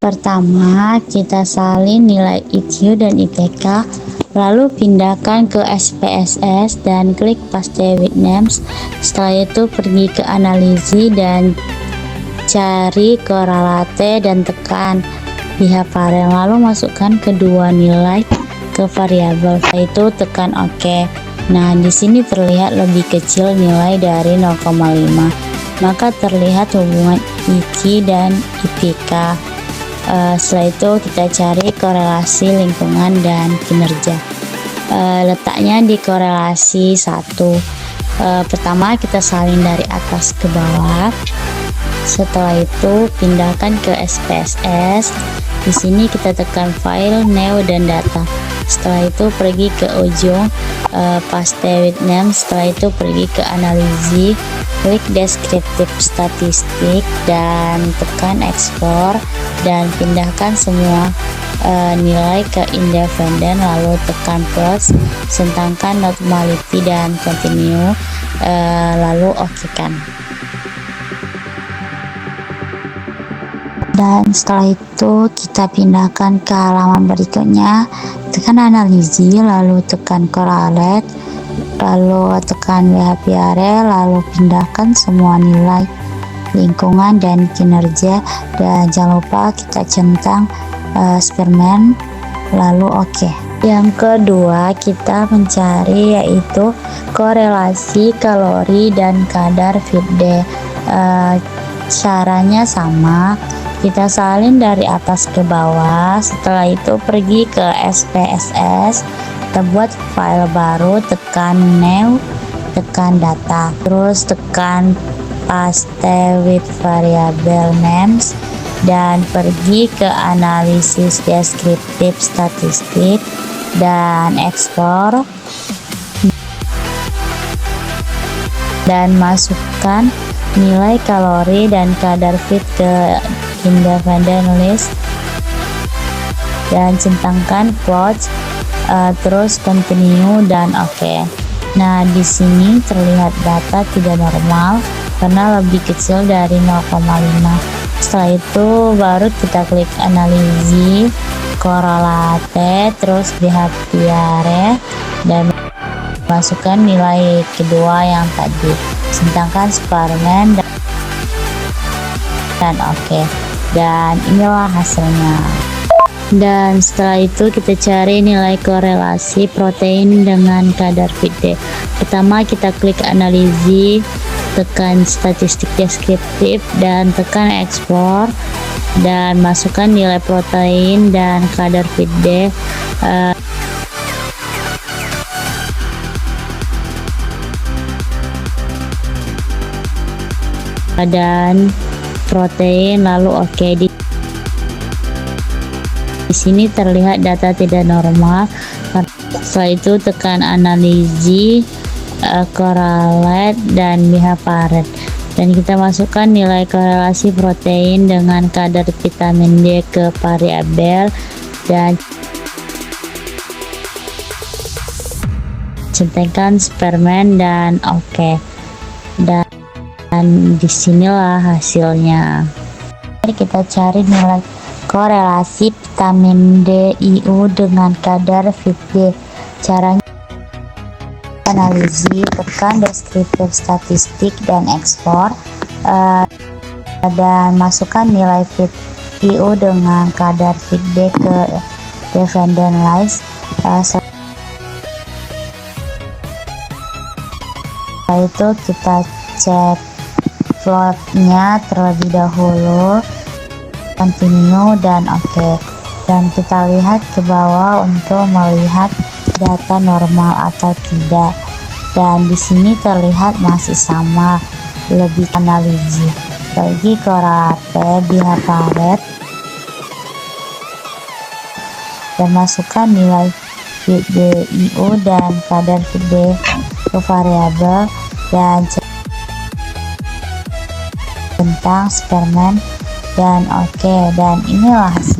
Pertama, kita salin nilai IQ dan IPK, lalu pindahkan ke SPSS dan klik paste with names. Setelah itu pergi ke analisis dan cari korelate dan tekan bihavaren, lalu masukkan kedua nilai ke variabel. Setelah itu tekan OK. Nah, di sini terlihat lebih kecil nilai dari 0,5, maka terlihat hubungan IQ dan IPK. Setelah itu kita cari korelasi lingkungan dan kinerja. Letaknya di korelasi 1. Pertama kita salin dari atas ke bawah. Setelah itu pindahkan ke SPSS. Di sini kita tekan file, new dan data. Setelah itu pergi ke ujung paste with name. Setelah itu pergi ke analisis, klik deskriptif statistik dan tekan ekspor dan pindahkan semua nilai ke independen, lalu tekan plus, sentangkan normality dan continue, lalu OK kan. Dan setelah itu kita pindahkan ke halaman berikutnya, tekan analisis, lalu tekan correlate, lalu tekan behavioral, lalu pindahkan semua nilai lingkungan dan kinerja, dan jangan lupa kita centang Spearman, lalu OK. Yang kedua kita mencari yaitu korelasi kalori dan kadar feed day. Caranya sama, kita salin dari atas ke bawah. Setelah itu pergi ke SPSS, kita buat file baru, tekan new, tekan data, terus tekan paste with variable names dan pergi ke analisis deskriptif statistik dan ekspor, dan masukkan nilai kalori dan kadar feed ke independent list dan centangkan plot, terus continue dan OK. Nah, di sini terlihat data tidak normal karena lebih kecil dari 0,5. Setelah itu baru kita klik analisis, korelate, terus behavioral dan masukkan nilai kedua yang tadi, centangkan Spearman dan OK. Dan inilah hasilnya. Dan setelah itu kita cari nilai korelasi protein dengan kadar feed day. Pertama kita klik analisis, tekan statistik deskriptif dan tekan ekspor dan masukkan nilai protein dan kadar feed day. Dan protein, lalu OK. Di sini terlihat data tidak normal. Setelah itu tekan analisis, correlate dan behaviorate, dan kita masukkan nilai korelasi protein dengan kadar vitamin D ke variabel dan centangkan Spearman dan OK. Dan disinilah hasilnya. Mari kita cari nilai korelasi vitamin D IU dengan kadar feed day. Caranya analisis, tekan deskriptif statistik dan ekspor, dan masukkan nilai feed IU dengan kadar feed day ke dependent list. Setelah itu kita cek plotnya terlebih dahulu, continue dan OK, dan kita lihat ke bawah untuk melihat data normal atau tidak. Dan di sini terlihat masih sama, lebih analisis, bagi korelate, behaviorate, dan masukkan nilai feed day IU dan kadar feed day ke variabel dan tentang Spearman dan OK. Dan inilah hasil.